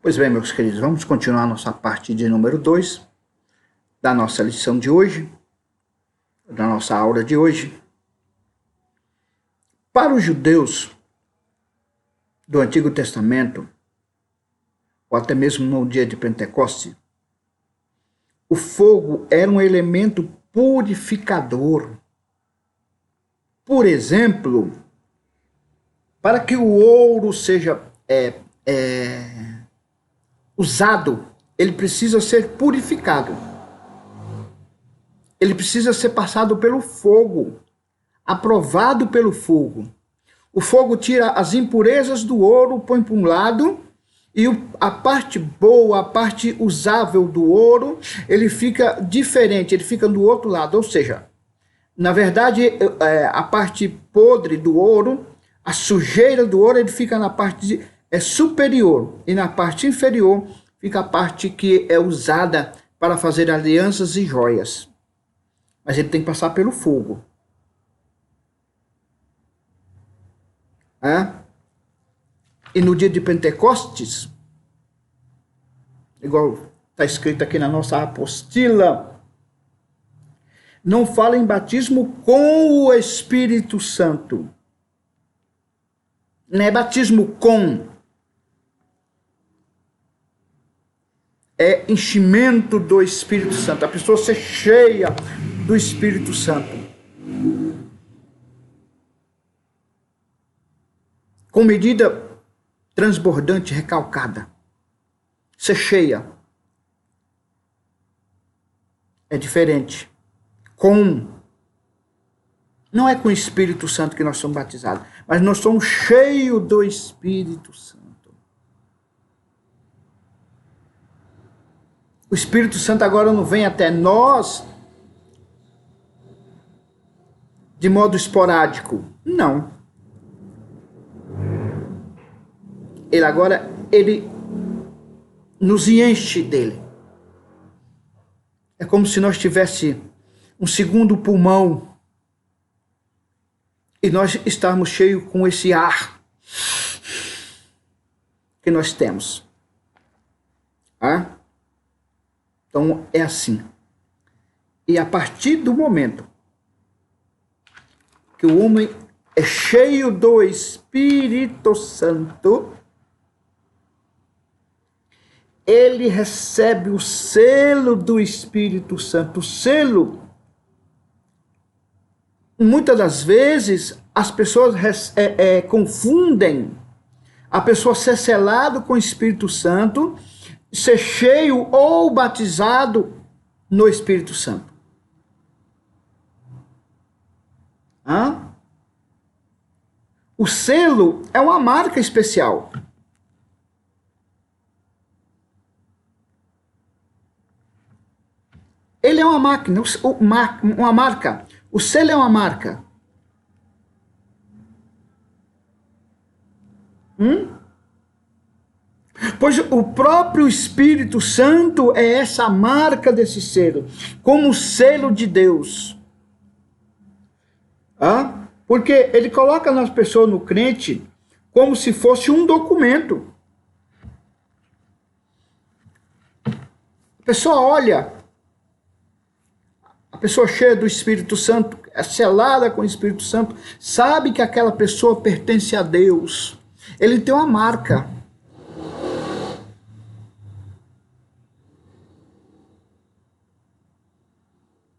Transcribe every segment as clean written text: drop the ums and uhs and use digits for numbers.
Pois bem, meus queridos, vamos continuar a nossa parte de número 2 da nossa lição de hoje, da nossa aula de hoje. Para os judeus do Antigo Testamento, ou até mesmo no dia de Pentecostes, o fogo era um elemento purificador. Por exemplo, para que o ouro seja usado, ele precisa ser purificado. Ele precisa ser passado pelo fogo, aprovado pelo fogo. O fogo tira as impurezas do ouro, põe para um lado, e a parte boa, a parte usável do ouro, ele fica diferente, ele fica do outro lado. Ou seja, na verdade, a parte podre do ouro, a sujeira do ouro, ele fica na parte superior, e na parte inferior fica a parte que é usada para fazer alianças e joias. Mas ele tem que passar pelo fogo. E no dia de Pentecostes, igual está escrito aqui na nossa apostila, não fala em batismo com o Espírito Santo. Não é batismo com. É enchimento do Espírito Santo. A pessoa ser cheia do Espírito Santo. Com medida transbordante, recalcada. Ser cheia. É diferente. Com. Não é com o Espírito Santo que nós somos batizados, mas nós somos cheios do Espírito Santo. O Espírito Santo agora não vem até nós de modo esporádico. Não. Ele nos enche dele. É como se nós tivéssemos um segundo pulmão e nós estamos cheios com esse ar que nós temos. Então é assim. E a partir do momento que o homem é cheio do Espírito Santo, ele recebe o selo do Espírito Santo. O selo, muitas das vezes, as pessoas confundem a pessoa ser selado com o Espírito Santo, ser cheio ou batizado no Espírito Santo. O selo é uma marca especial. Ele é uma máquina, uma marca. O selo é uma marca. Pois o próprio Espírito Santo é essa marca desse selo, como o selo de Deus. Porque ele coloca nas pessoas, no crente, como se fosse um documento. A pessoa olha, a pessoa cheia do Espírito Santo, é selada com o Espírito Santo, sabe que aquela pessoa pertence a Deus. Ele tem uma marca.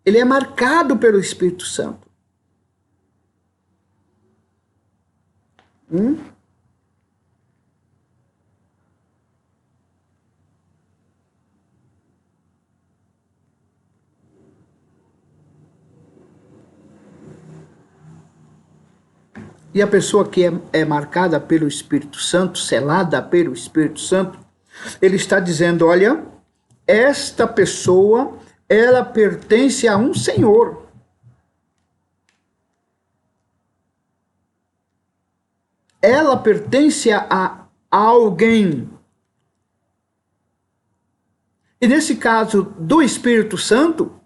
Ele é marcado pelo Espírito Santo. E a pessoa que é marcada pelo Espírito Santo, selada pelo Espírito Santo, ele está dizendo, olha, esta pessoa, ela pertence a um Senhor. Ela pertence a alguém. E nesse caso do Espírito Santo,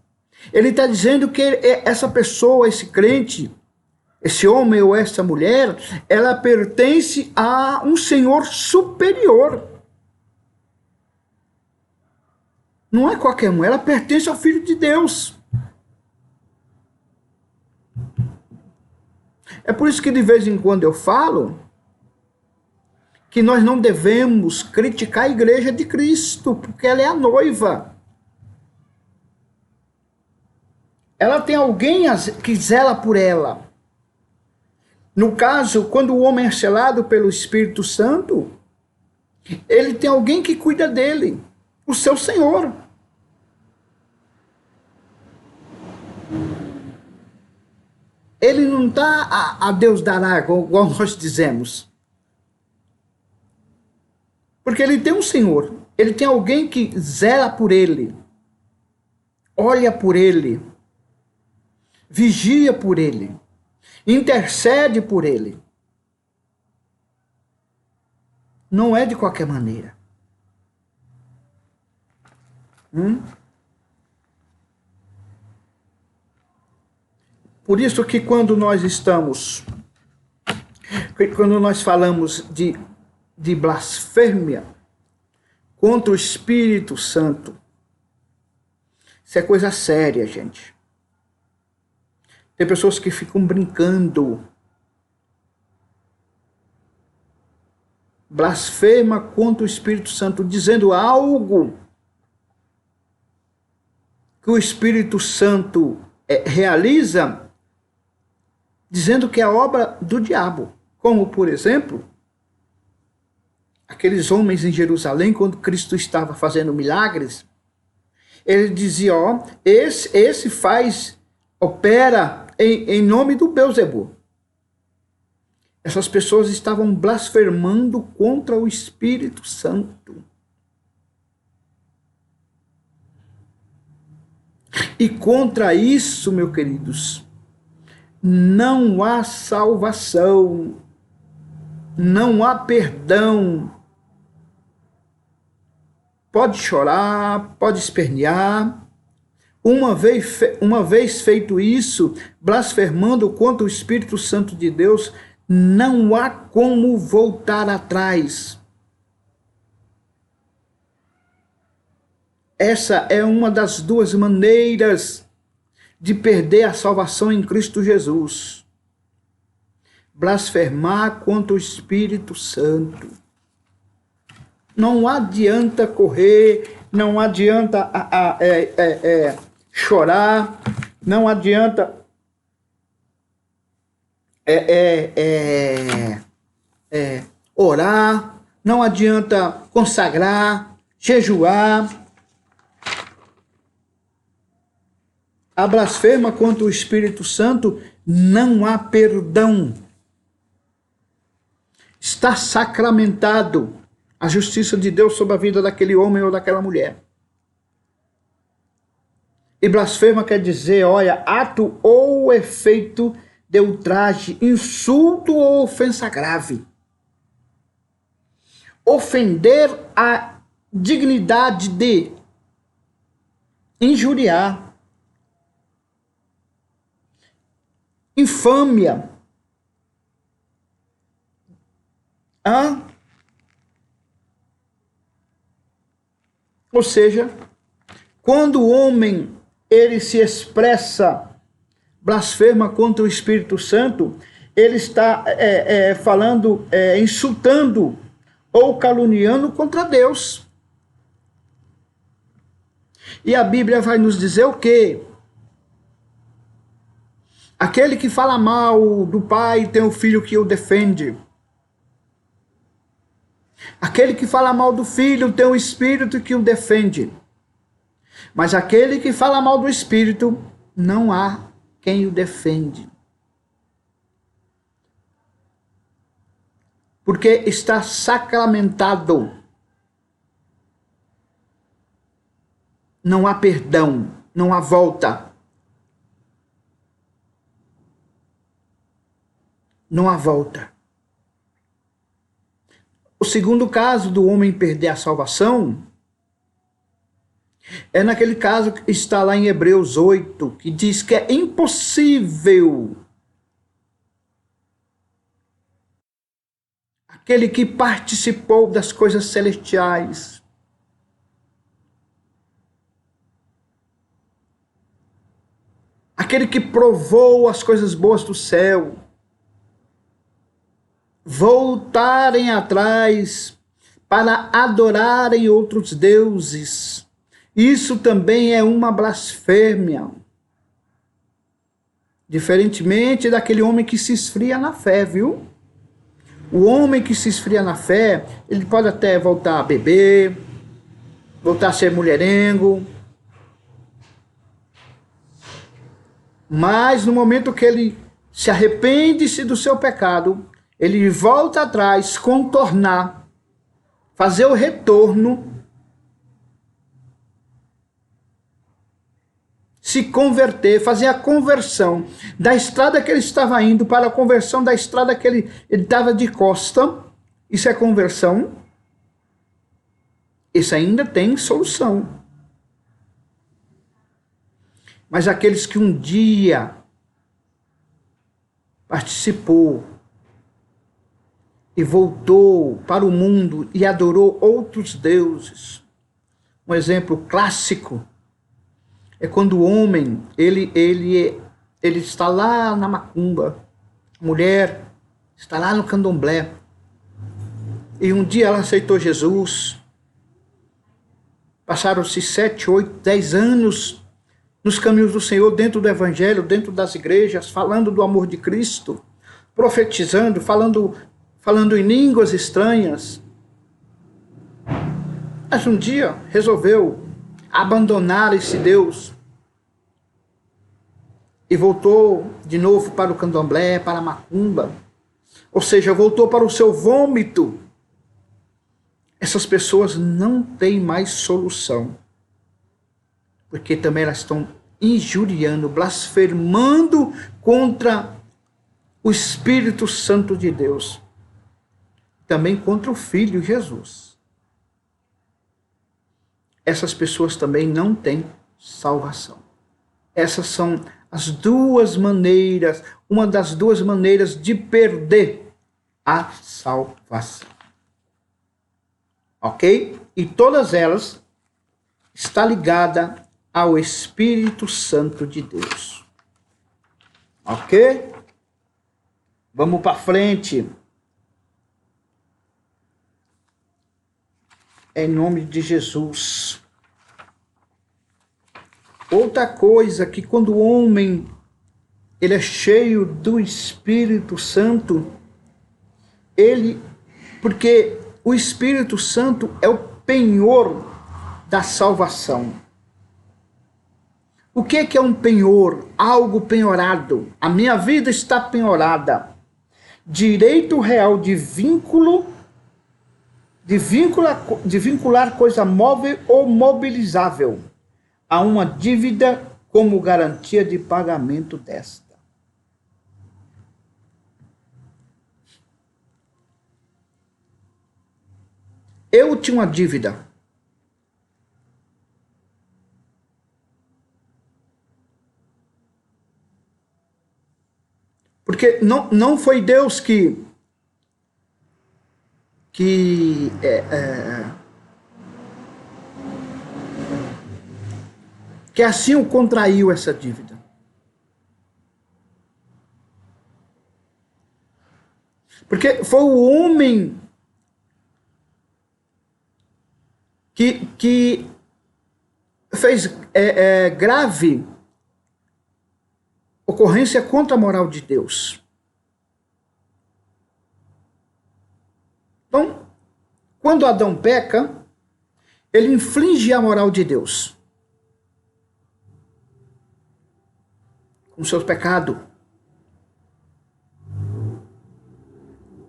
ele está dizendo que essa pessoa, esse crente, esse homem ou essa mulher, ela pertence a um Senhor superior. Não é qualquer um, ela pertence ao Filho de Deus. É por isso que de vez em quando eu falo que nós não devemos criticar a igreja de Cristo, porque ela é a noiva. Ela tem alguém que zela por ela. No caso, quando o homem é selado pelo Espírito Santo, ele tem alguém que cuida dele, o seu Senhor. Ele não está a Deus dará, igual nós dizemos. Porque ele tem um Senhor, ele tem alguém que zela por ele, olha por ele, vigia por ele, intercede por ele. Não é de qualquer maneira. Por isso que quando nós falamos de blasfêmia contra o Espírito Santo, isso é coisa séria, gente. Tem pessoas que ficam brincando. Blasfema contra o Espírito Santo, dizendo algo que o Espírito Santo realiza, dizendo que é obra do diabo. Como, por exemplo, aqueles homens em Jerusalém, quando Cristo estava fazendo milagres, ele dizia, esse opera em nome do Beelzebul. Essas pessoas estavam blasfemando contra o Espírito Santo. E contra isso, meus queridos, não há salvação, não há perdão. Pode chorar, pode espernear. Uma vez feito isso, blasfemando contra o Espírito Santo de Deus, não há como voltar atrás. Essa é uma das duas maneiras de perder a salvação em Cristo Jesus. Blasfemar contra o Espírito Santo. Não adianta correr, não adianta chorar, não adianta orar, não adianta consagrar, jejuar. A blasfema contra o Espírito Santo, não há perdão. Está sacramentado a justiça de Deus sobre a vida daquele homem ou daquela mulher. E blasfema quer dizer, olha, ato ou efeito de ultraje, insulto ou ofensa grave. Ofender a dignidade de injuriar. Infâmia. Ou seja, quando o homem ele se expressa, blasfema contra o Espírito Santo, ele está falando, insultando ou caluniando contra Deus. E a Bíblia vai nos dizer o quê? Aquele que fala mal do pai tem um filho que o defende. Aquele que fala mal do filho tem um espírito que o defende. Mas aquele que fala mal do espírito, não há quem o defende. Porque está sacramentado. Não há perdão, não há volta. Não há volta. O segundo caso do homem perder a salvação é naquele caso que está lá em Hebreus 8, que diz que é impossível aquele que participou das coisas celestiais, aquele que provou as coisas boas do céu, voltarem atrás para adorarem outros deuses. Isso também é uma blasfêmia. Diferentemente daquele homem que se esfria na fé, viu? O homem que se esfria na fé, ele pode até voltar a beber, voltar a ser mulherengo, mas no momento que ele se arrepende-se do seu pecado, ele volta atrás, contornar, fazer o retorno, se converter, fazer a conversão da estrada que ele estava indo para a conversão da estrada que ele estava de costa. Isso é conversão. Isso ainda tem solução. Mas aqueles que um dia participou e voltou para o mundo e adorou outros deuses. Um exemplo clássico é quando o homem, ele está lá na macumba, a mulher está lá no candomblé, e um dia ela aceitou Jesus, passaram-se 7, 8, 10 anos nos caminhos do Senhor, dentro do Evangelho, dentro das igrejas, falando do amor de Cristo, profetizando, falando em línguas estranhas. Mas um dia resolveu abandonar esse Deus e voltou de novo para o candomblé, para a macumba, ou seja, voltou para o seu vômito. Essas pessoas não têm mais solução, porque também elas estão injuriando, blasfemando contra o Espírito Santo de Deus, também contra o Filho Jesus. Essas pessoas também não têm salvação. Essas são as duas maneiras, uma das duas maneiras de perder a salvação. Ok? E todas elas estão ligadas ao Espírito Santo de Deus. Ok? Vamos para frente. Em nome de Jesus. Outra coisa que quando o homem ele é cheio do Espírito Santo, porque o Espírito Santo é o penhor da salvação. O que é um penhor? Algo penhorado. A minha vida está penhorada. Direito real de vincular coisa móvel ou mobilizável a uma dívida como garantia de pagamento desta. Eu tinha uma dívida. Porque não foi Deus que assim o contraiu essa dívida. Porque foi o homem que fez grave ocorrência contra a moral de Deus. Então, quando Adão peca, ele inflige a moral de Deus com seus pecados.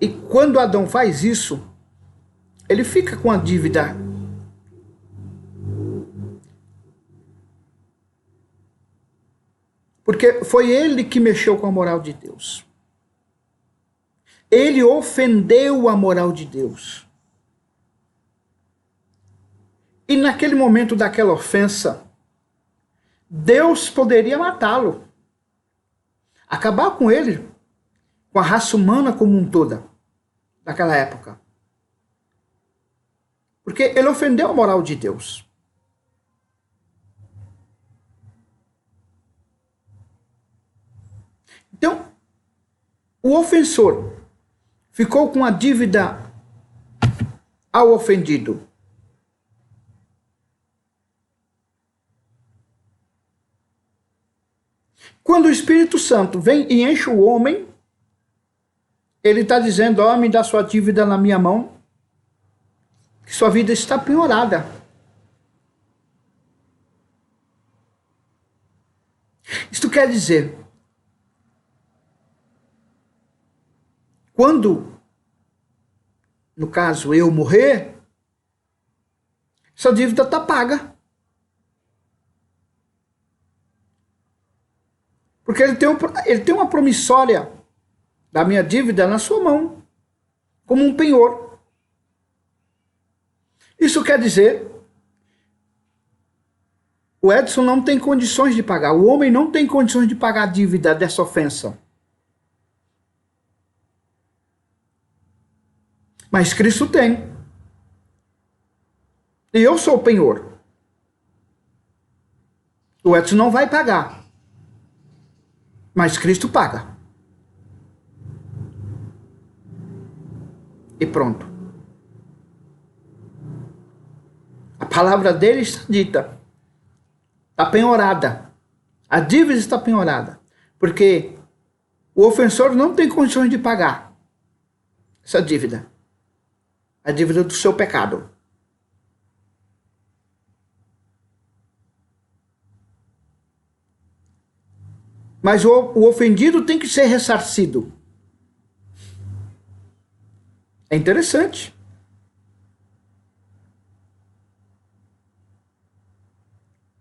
E quando Adão faz isso, ele fica com a dívida. Porque foi ele que mexeu com a moral de Deus. Ele ofendeu a moral de Deus. E naquele momento daquela ofensa, Deus poderia matá-lo. Acabar com ele, com a raça humana como um toda, naquela época. Porque ele ofendeu a moral de Deus. Então, o ofensor ficou com a dívida ao ofendido. Quando o Espírito Santo vem e enche o homem, ele está dizendo, ó, me dá sua dívida na minha mão, que sua vida está penhorada. Isto quer dizer, quando, no caso, eu morrer, essa dívida está paga. Porque ele tem uma promissória da minha dívida na sua mão, como um penhor. Isso quer dizer, o Edson não tem condições de pagar, o homem não tem condições de pagar a dívida dessa ofensa. Mas Cristo tem. E eu sou o penhor. O Edson não vai pagar. Mas Cristo paga. E pronto. A palavra dele está dita. Está penhorada. A dívida está penhorada. Porque o ofensor não tem condições de pagar essa dívida. A dívida do seu pecado. Mas o ofendido tem que ser ressarcido. É interessante.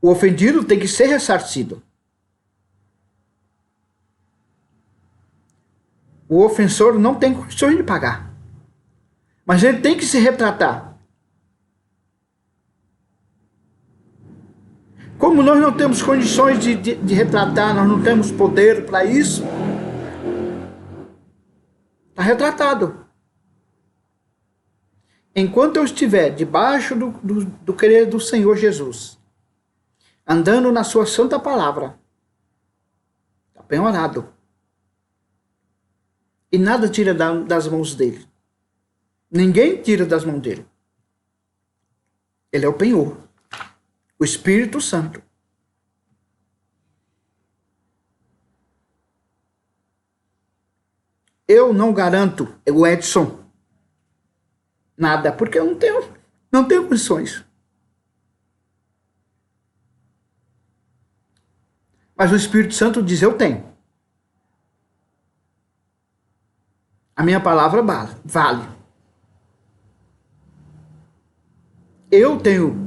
O ofendido tem que ser ressarcido. O ofensor não tem condições de pagar. Mas ele tem que se retratar. Como nós não temos condições de retratar, nós não temos poder para isso, está retratado. Enquanto eu estiver debaixo do querer do Senhor Jesus, andando na sua santa palavra, está penhorado. E nada tira das mãos dele. Ninguém tira das mãos dele. Ele é o penhor. O Espírito Santo. Eu não garanto, o Edson, nada, porque eu não tenho condições. Mas o Espírito Santo diz, eu tenho. A minha palavra vale. Eu tenho.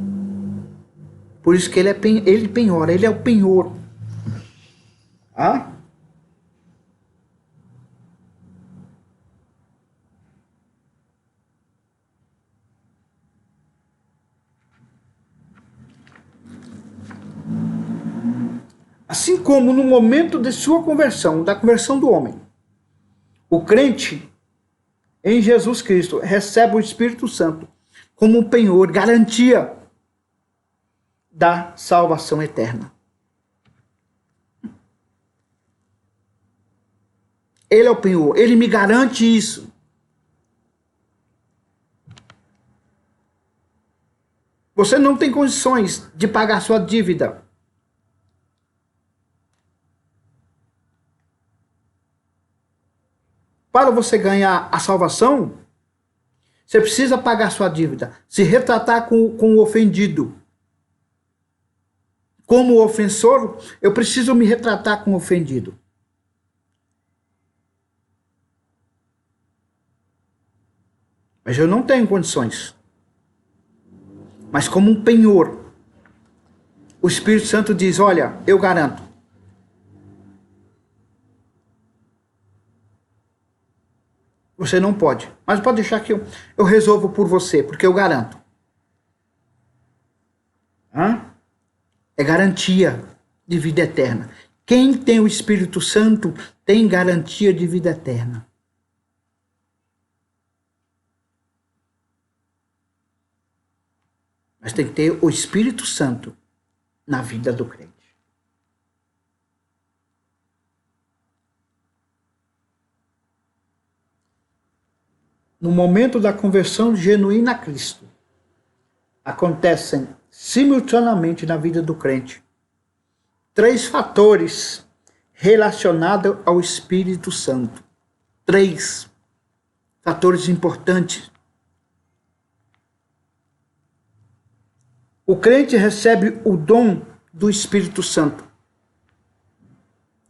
Por isso que ele penhora, ele é o penhor. Ah? Assim como no momento de sua conversão, da conversão do homem, o crente em Jesus Cristo recebe o Espírito Santo como um penhor, garantia da salvação eterna. Ele é o penhor, ele me garante isso. Você não tem condições de pagar sua dívida. Para você ganhar a salvação, você precisa pagar sua dívida, se retratar com o ofendido. Como ofensor, eu preciso me retratar com o ofendido. Mas eu não tenho condições. Mas como um penhor, o Espírito Santo diz, olha, eu garanto. Você não pode. Mas pode deixar que eu resolvo por você, porque eu garanto. Hã? É garantia de vida eterna. Quem tem o Espírito Santo tem garantia de vida eterna. Mas tem que ter o Espírito Santo na vida do crente. no momento da conversão genuína a Cristo, acontecem simultaneamente na vida do crente 3 fatores relacionados ao Espírito Santo. 3 fatores importantes. O crente recebe o dom do Espírito Santo,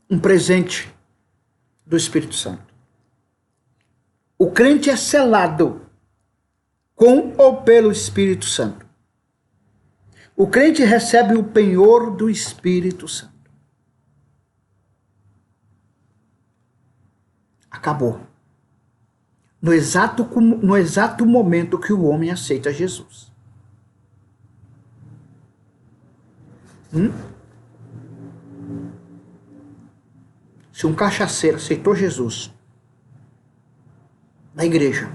um presente do Espírito Santo. O crente é selado com ou pelo Espírito Santo. O crente recebe o penhor do Espírito Santo. Acabou. No exato momento que o homem aceita Jesus. Se um cachaceiro aceitou Jesus na igreja,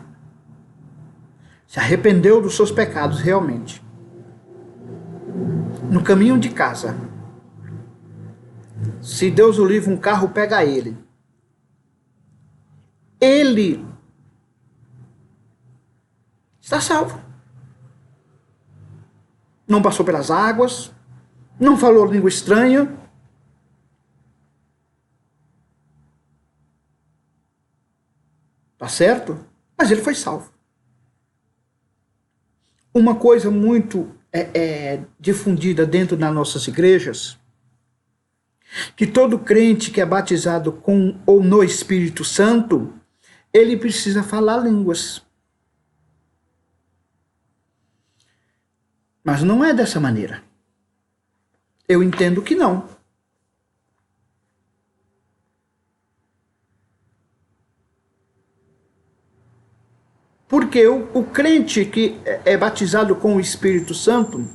se arrependeu dos seus pecados realmente, no caminho de casa, se Deus o livre, um carro pega ele está salvo. Não passou pelas águas, não falou língua estranha, tá certo? Mas ele foi salvo. Uma coisa muito difundida dentro das nossas igrejas, que todo crente que é batizado com ou no Espírito Santo, ele precisa falar línguas. Mas não é dessa maneira. Eu entendo que não. Porque o crente que é batizado com o Espírito Santo,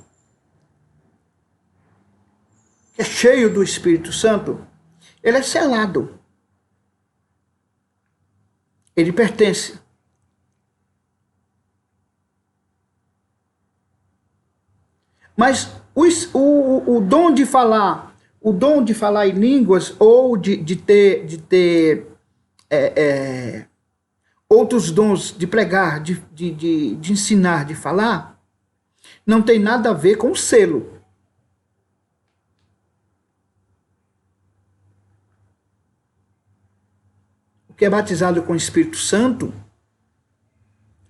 que é cheio do Espírito Santo, ele é selado. Ele pertence. Mas o dom de falar, em línguas ou de ter outros dons de pregar, de ensinar, de falar, não tem nada a ver com o selo. O que é batizado com o Espírito Santo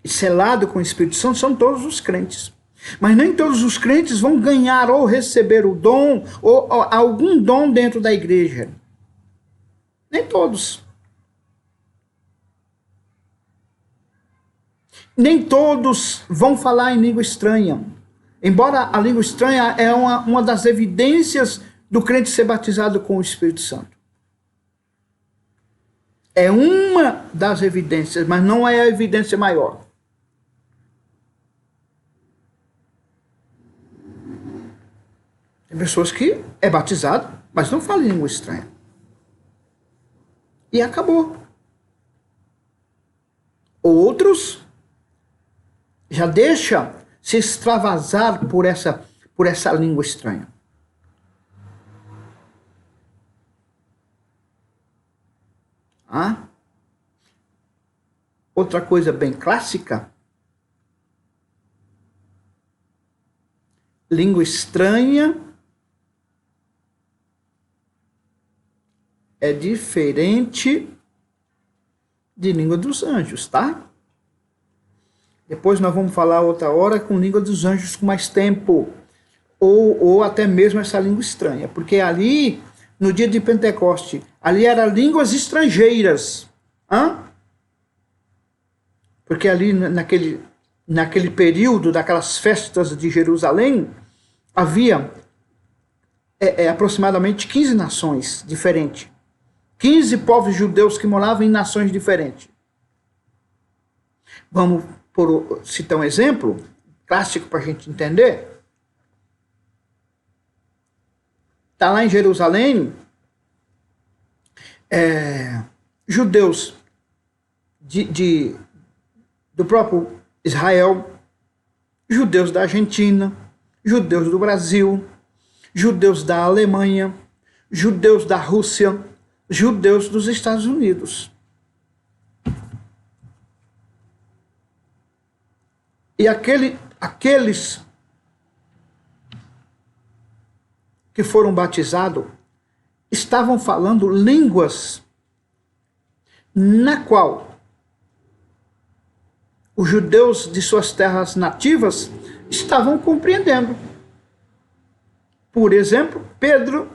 e selado com o Espírito Santo são todos os crentes. Mas nem todos os crentes vão ganhar ou receber o dom ou algum dom dentro da igreja. Nem todos. Nem todos vão falar em língua estranha. Embora a língua estranha é uma das evidências do crente ser batizado com o Espírito Santo. É uma das evidências, mas não é a evidência maior. Tem pessoas que é batizado, mas não falam em língua estranha. E acabou. Outros já deixa se extravasar por essa língua estranha. Outra coisa bem clássica, língua estranha é diferente de língua dos anjos, tá? Depois nós vamos falar outra hora com língua dos anjos com mais tempo, ou até mesmo essa língua estranha, porque ali, no dia de Pentecoste, ali eram línguas estrangeiras, porque ali naquele período daquelas festas de Jerusalém, havia aproximadamente 15 nações diferentes, 15 povos judeus que moravam em nações diferentes. Vamos citar um exemplo clássico para a gente entender. Está lá em Jerusalém, judeus do próprio Israel, judeus da Argentina, judeus do Brasil, judeus da Alemanha, judeus da Rússia, judeus dos Estados Unidos. E aqueles que foram batizados estavam falando línguas na qual os judeus de suas terras nativas estavam compreendendo. Por exemplo, Pedro,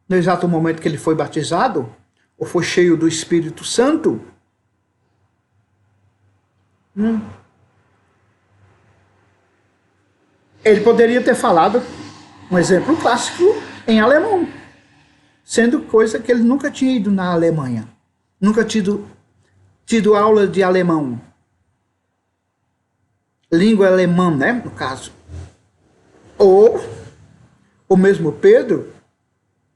no exato momento que ele foi batizado, ou foi cheio do Espírito Santo, ele poderia ter falado, um exemplo clássico, em alemão, sendo coisa que ele nunca tinha ido na Alemanha, nunca tido aula de alemão, língua alemã, né, no caso. Ou o mesmo Pedro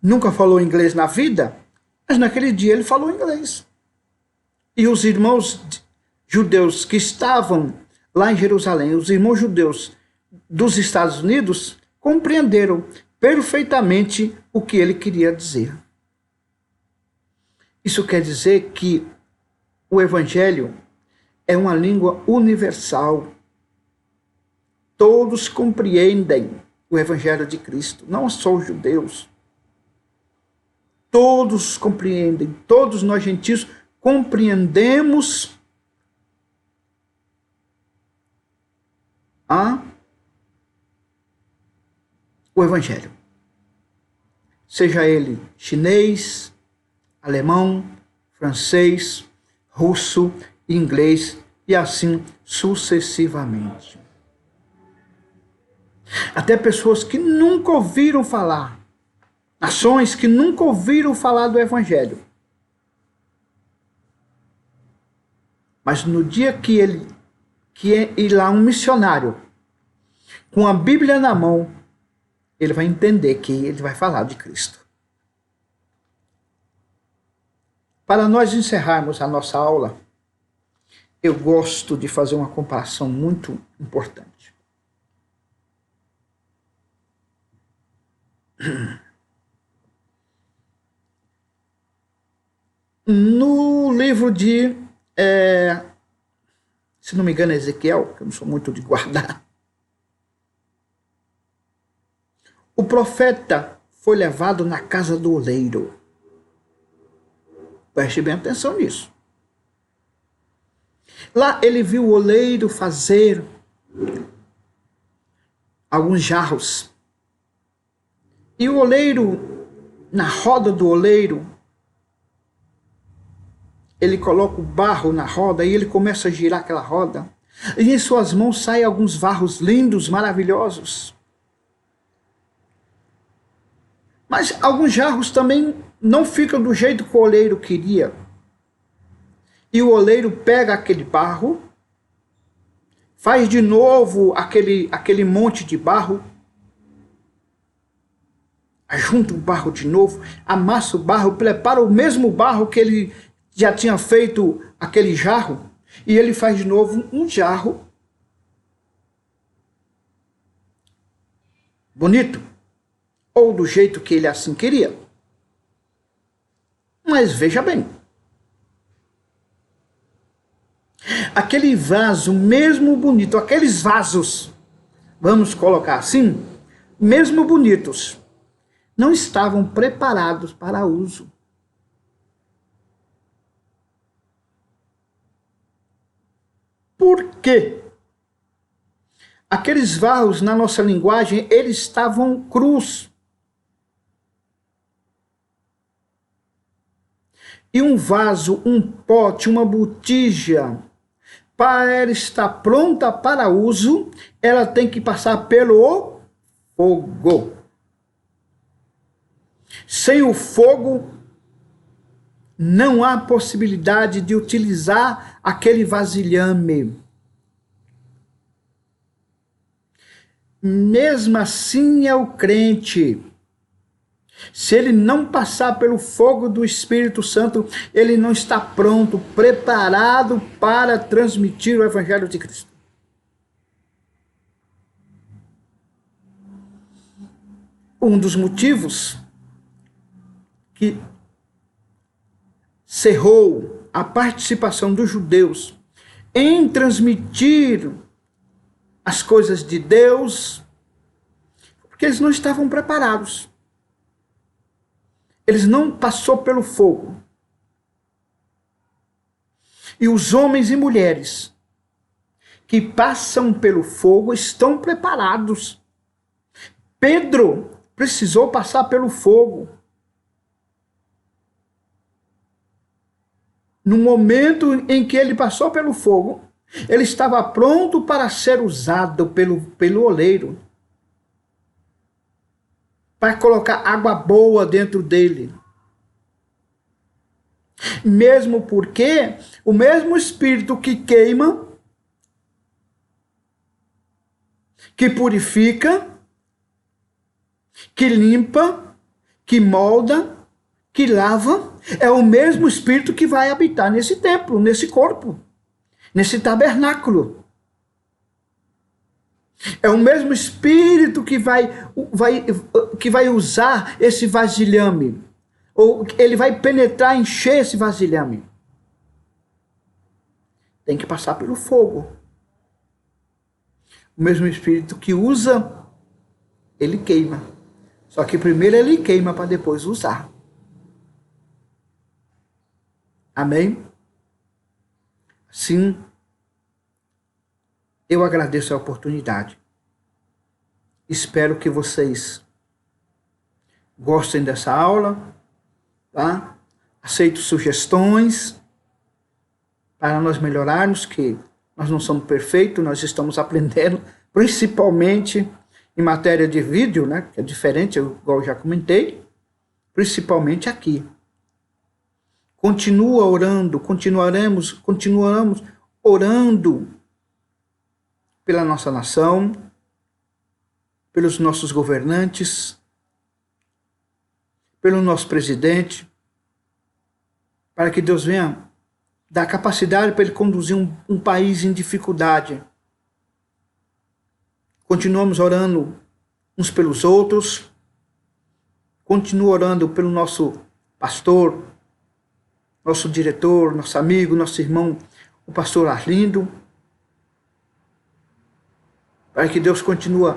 nunca falou inglês na vida, mas naquele dia ele falou inglês. E os irmãos judeus que estavam lá em Jerusalém, os irmãos judeus dos Estados Unidos, compreenderam perfeitamente o que ele queria dizer. Isso quer dizer que o Evangelho é uma língua universal. Todos compreendem o Evangelho de Cristo, não só os judeus. Todos compreendem, todos nós gentios compreendemos o Evangelho. Seja ele chinês, alemão, francês, russo, inglês e assim sucessivamente. Até pessoas que nunca ouviram falar, nações que nunca ouviram falar do Evangelho. Mas no dia que ir lá um missionário, com a Bíblia na mão, ele vai entender que ele vai falar de Cristo. Para nós encerrarmos a nossa aula, eu gosto de fazer uma comparação muito importante. No livro de, se não me engano, Ezequiel, que eu não sou muito de guardar, o profeta foi levado na casa do oleiro. Preste bem atenção nisso. Lá ele viu o oleiro fazer alguns jarros. E o oleiro, na roda do oleiro, ele coloca o barro na roda e ele começa a girar aquela roda. E em suas mãos saem alguns varros lindos, maravilhosos. Mas alguns jarros também não ficam do jeito que o oleiro queria. E o oleiro pega aquele barro, faz de novo aquele monte de barro, ajunta o barro de novo, amassa o barro, prepara o mesmo barro que ele já tinha feito aquele jarro, e ele faz de novo um jarro bonito, ou do jeito que ele assim queria. Mas veja bem, aquele vaso mesmo bonito, aqueles vasos, vamos colocar assim, mesmo bonitos, não estavam preparados para uso. Por quê? Aqueles vasos, na nossa linguagem, eles estavam crus. E um vaso, um pote, uma botija, para ela estar pronta para uso, ela tem que passar pelo fogo. Sem o fogo, não há possibilidade de utilizar aquele vasilhame. Mesmo assim é o crente. Se ele não passar pelo fogo do Espírito Santo, ele não está pronto, preparado para transmitir o Evangelho de Cristo. Um dos motivos que cerrou a participação dos judeus em transmitir as coisas de Deus, porque eles não estavam preparados. Eles não passaram pelo fogo. E os homens e mulheres que passam pelo fogo estão preparados. Pedro precisou passar pelo fogo. No momento em que ele passou pelo fogo, ele estava pronto para ser usado pelo oleiro, para colocar água boa dentro dele. Mesmo porque o mesmo Espírito que queima, que purifica, que limpa, que molda, que lava, é o mesmo Espírito que vai habitar nesse templo, nesse corpo, nesse tabernáculo. É o mesmo Espírito que vai usar esse vasilhame, ou ele vai penetrar, encher esse vasilhame. Tem que passar pelo fogo. O mesmo Espírito que usa, ele queima. Só que primeiro ele queima para depois usar. Amém? Sim, eu agradeço a oportunidade. Espero que vocês gostem dessa aula, tá? Aceito sugestões para nós melhorarmos, que nós não somos perfeitos, nós estamos aprendendo, principalmente em matéria de vídeo, né? Que é diferente, igual eu já comentei, principalmente aqui. Continua orando, continuamos orando pela nossa nação, pelos nossos governantes, pelo nosso presidente, para que Deus venha dar capacidade para ele conduzir um país em dificuldade. Continuamos orando uns pelos outros, continuo orando pelo nosso pastor, nosso diretor, nosso amigo, nosso irmão, o pastor Arlindo, para que Deus continue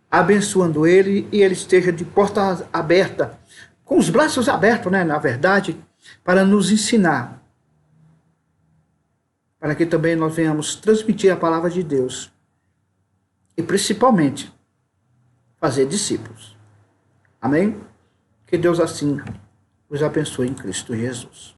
abençoando ele e ele esteja de porta aberta, com os braços abertos, né, na verdade, para nos ensinar, para que também nós venhamos transmitir a palavra de Deus e principalmente fazer discípulos. Amém? Que Deus assim os abençoe em Cristo Jesus.